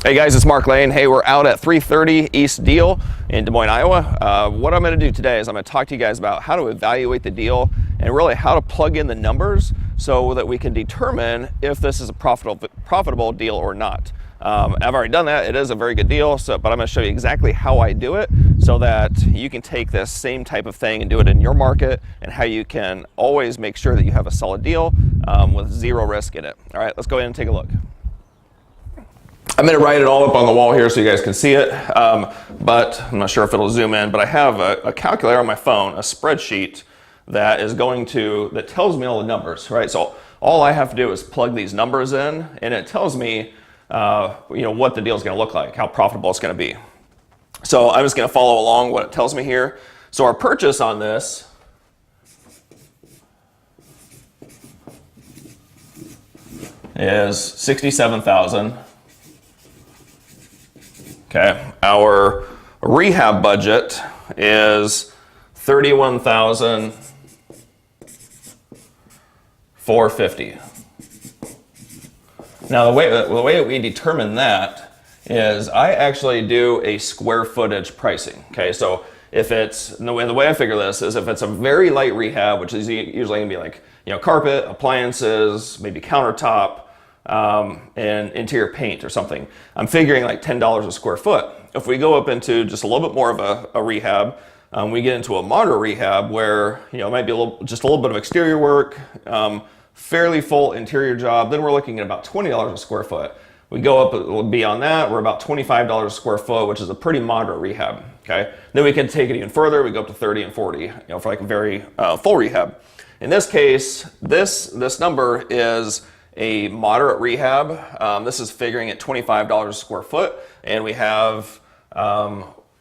Hey guys, it's Mark Lane. Hey, we're out at 330 East Deal in Des Moines, Iowa. What I'm going to do today is I'm going to talk to you guys about how to evaluate the deal and really how to plug in the numbers so that we can determine if this is a profitable deal or not. I've already done that. It is a very good deal, but I'm going to show you exactly how I do it so that you can take this same type of thing and do it in your market, and how you can always make sure that you have a solid deal with zero risk in it. All right, let's go ahead and take a look. I'm going to write it all up on the wall here so you guys can see it, but I'm not sure if it'll zoom in, but I have a calculator on my phone, a spreadsheet that tells me all the numbers, right? So all I have to do is plug these numbers in, and it tells me what the deal is going to look like, how profitable it's going to be. So I'm just going to follow along what it tells me here. So our purchase on this is $67,000. Okay, our rehab budget is $31,450. Now the way that we determine that is I actually do a square footage pricing. Okay, so if it's, the way I figure this is if it's a very light rehab, which is usually gonna be like, carpet, appliances, maybe countertop, and interior paint or something, I'm figuring like $10 a square foot. If we go up into just a little bit more of a rehab, we get into a moderate rehab where it might be just a little bit of exterior work, fairly full interior job, then we're looking at about $20 a square foot. We go up beyond that, we're about $25 a square foot, which is a pretty moderate rehab. Okay, then we can take it even further. We go up to 30 and 40, for like a very full rehab. In this case, this number is a moderate rehab. This is figuring at $25 a square foot, and we have,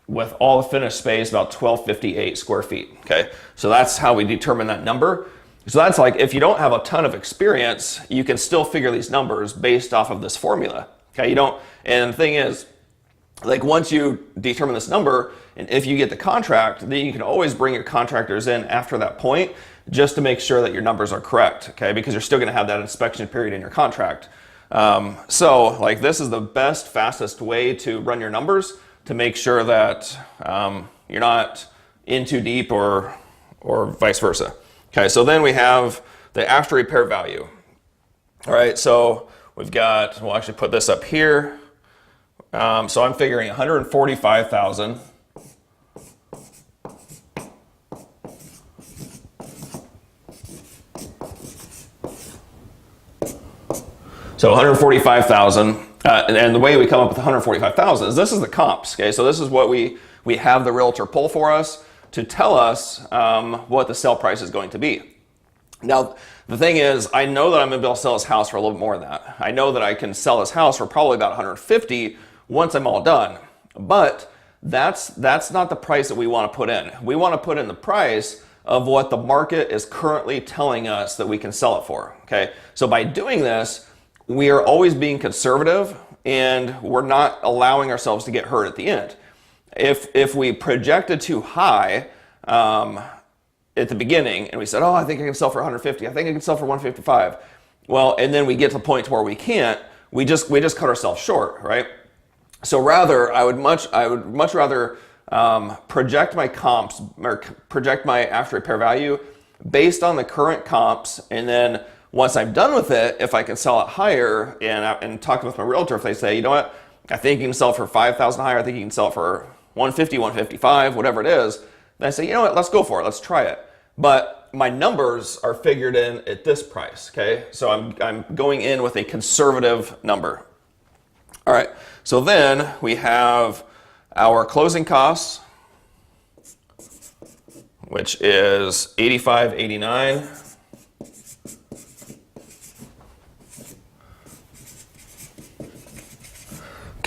with all the finished space, about 1,258 square feet. Okay, so that's how we determine that number. So that's like, if you don't have a ton of experience, you can still figure these numbers based off of this formula. Okay, and the thing is, like, once you determine this number, and if you get the contract, then you can always bring your contractors in after that point just to make sure that your numbers are correct, okay? Because you're still gonna have that inspection period in your contract. So like, this is the best, fastest way to run your numbers to make sure that you're not in too deep or vice versa. Okay, so then we have the after repair value. All right, so we've got, we'll actually put this up here. So I'm figuring $145,000. So $145,000, and the way we come up with $145,000 is this is the comps. Okay, so this is what we have the realtor pull for us to tell us what the sale price is going to be. Now, the thing is, I know that I'm going to be able to sell this house for a little bit more than that. I know that I can sell this house for probably about $150,000 once I'm all done. But that's not the price that we want to put in. We want to put in the price of what the market is currently telling us that we can sell it for. Okay, so by doing this, we are always being conservative, and we're not allowing ourselves to get hurt at the end. If we projected too high at the beginning, and we said, oh, I think I can sell for $150,000, I think I can sell for $155,000. Well, and then we get to the point where we can't, we just cut ourselves short, right? So rather, I would much rather project my comps, or project my after repair value based on the current comps, and then once I'm done with it, if I can sell it higher, and talking with my realtor, if they say, you know what, I think you can sell it for $5,000 higher, I think you can sell it for $150,000, $155,000, whatever it is, then I say, you know what, let's go for it, let's try it. But my numbers are figured in at this price, okay? So I'm going in with a conservative number. All right, so then we have our closing costs, which is $85.89.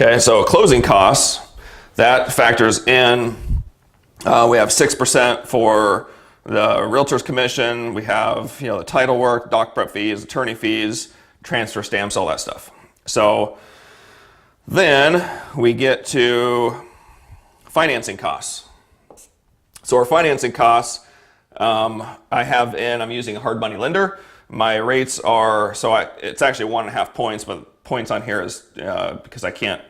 Okay, so closing costs, that factors in, we have 6% for the realtor's commission, we have the title work, doc prep fees, attorney fees, transfer stamps, all that stuff. So then we get to financing costs. So our financing costs, I'm using a hard money lender. My rates are, it's actually 1.5 points, but points on here is because I can't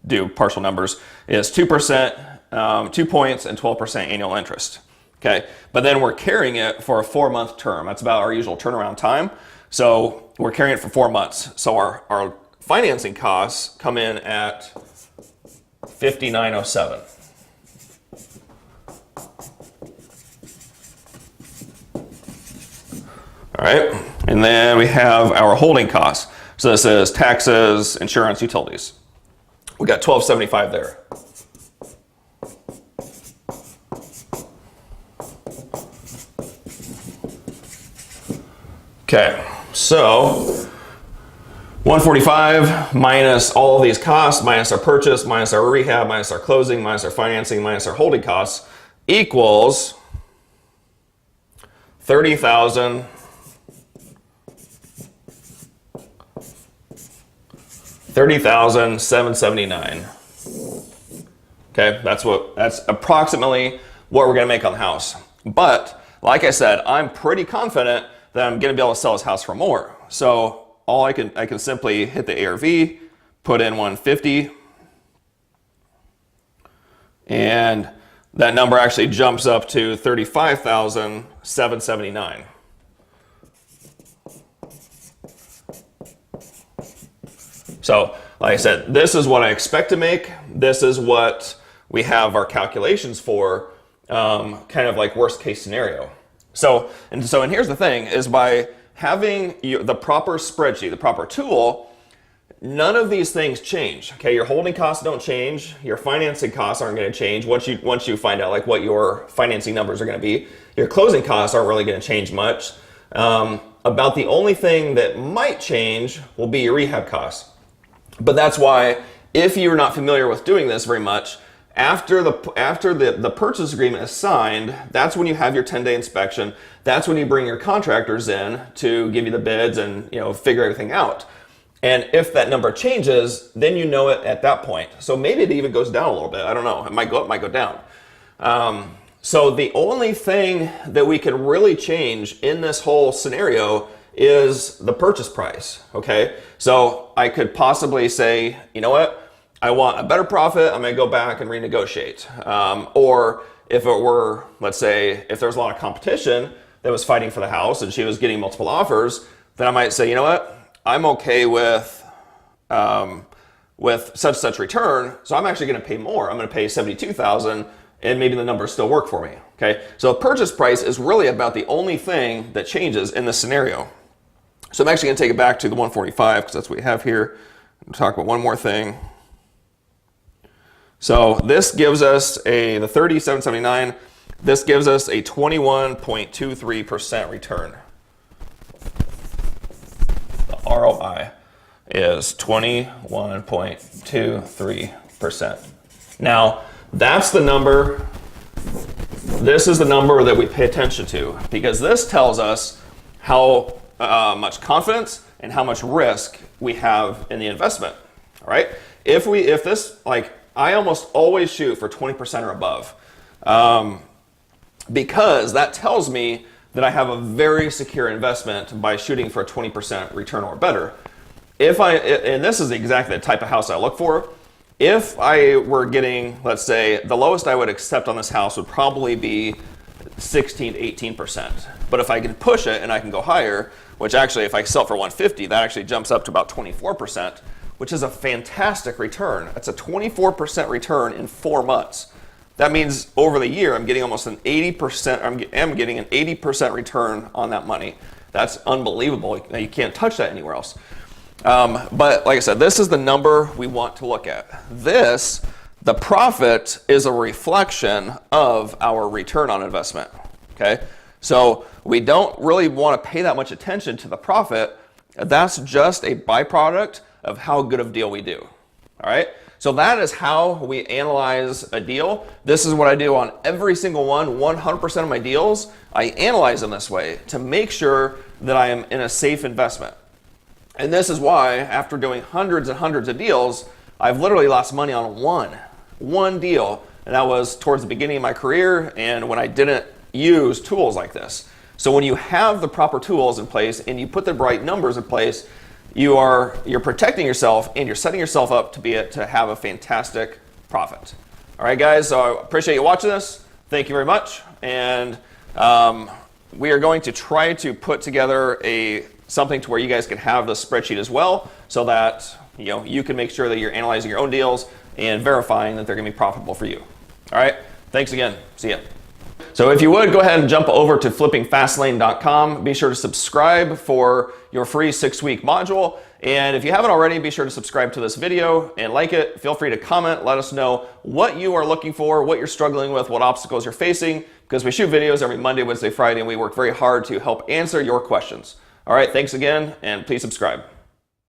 do partial numbers, is 2%, 2 points, and 12% annual interest. Okay, but then we're carrying it for a 4-month term. That's about our usual turnaround time. So we're carrying it for 4 months. So our financing costs come in at $59.07. All right, and then we have our holding costs. So this is taxes, insurance, utilities. We got $12.75 there. Okay, so 145 minus all of these costs, minus our purchase, minus our rehab, minus our closing, minus our financing, minus our holding costs equals $30,779. Okay, that's approximately what we're gonna make on the house. But like I said, I'm pretty confident that I'm gonna be able to sell this house for more. So I can simply hit the ARV, put in 150, and that number actually jumps up to $35,779. So, like I said, this is what I expect to make. This is what we have our calculations for, kind of like worst case scenario. So here's the thing, is by having the proper spreadsheet, the proper tool, none of these things change. Okay, your holding costs don't change, your financing costs aren't going to change once you find out like what your financing numbers are going to be. Your closing costs aren't really going to change much. About the only thing that might change will be your rehab costs. But that's why, if you're not familiar with doing this very much, after the purchase agreement is signed, that's when you have your 10-day inspection. That's when you bring your contractors in to give you the bids and figure everything out. And if that number changes, then you know it at that point. So maybe it even goes down a little bit. I don't know. It might go up, might go down. So the only thing that we can really change in this whole scenario is the purchase price. Okay, so I could possibly say, you know what? I want a better profit, I'm gonna go back and renegotiate. Or if it were, let's say, if there was a lot of competition that was fighting for the house and she was getting multiple offers, then I might say, you know what, I'm okay with such return, so I'm actually gonna pay more. I'm gonna pay $72,000 and maybe the numbers still work for me, okay? So the purchase price is really about the only thing that changes in this scenario. So I'm actually gonna take it back to the 145 because that's what we have here. I'll talk about one more thing. So this gives us the 3779, this gives us a 21.23% return. The ROI is 21.23%. Now, that's the number, this is the number that we pay attention to, because this tells us how much confidence and how much risk we have in the investment, all right? If this, like, I almost always shoot for 20% or above, because that tells me that I have a very secure investment by shooting for a 20% return or better. And this is exactly the type of house I look for. If I were getting, let's say, the lowest I would accept on this house would probably be 16 to 18%. But if I can push it and I can go higher, which actually if I sell for 150, that actually jumps up to about 24%. Which is a fantastic return. That's a 24% return in 4 months. That means over the year, I'm getting almost an 80%, I'm getting an 80% return on that money. That's unbelievable. You can't touch that anywhere else. But like I said, this is the number we want to look at. The profit is a reflection of our return on investment, okay? So we don't really want to pay that much attention to the profit. That's just a byproduct of how good of a deal we do, all right? So that is how we analyze a deal. This is what I do on every single one, 100% of my deals. I analyze them this way to make sure that I am in a safe investment. And this is why, after doing hundreds and hundreds of deals, I've literally lost money on one deal, and that was towards the beginning of my career and when I didn't use tools like this. So when you have the proper tools in place and you put the right numbers in place, you're protecting yourself and you're setting yourself up to have a fantastic profit. All right, guys, so I appreciate you watching this. Thank you very much. And we are going to try to put together something to where you guys can have the spreadsheet as well, so that you can make sure that you're analyzing your own deals and verifying that they're going to be profitable for you. All right, thanks again. See ya. So if you would, go ahead and jump over to flippingfastlane.com. Be sure to subscribe for your free 6-week module. And if you haven't already, be sure to subscribe to this video and like it. Feel free to comment. Let us know what you are looking for, what you're struggling with, what obstacles you're facing, because we shoot videos every Monday, Wednesday, Friday, and we work very hard to help answer your questions. All right, thanks again, and please subscribe.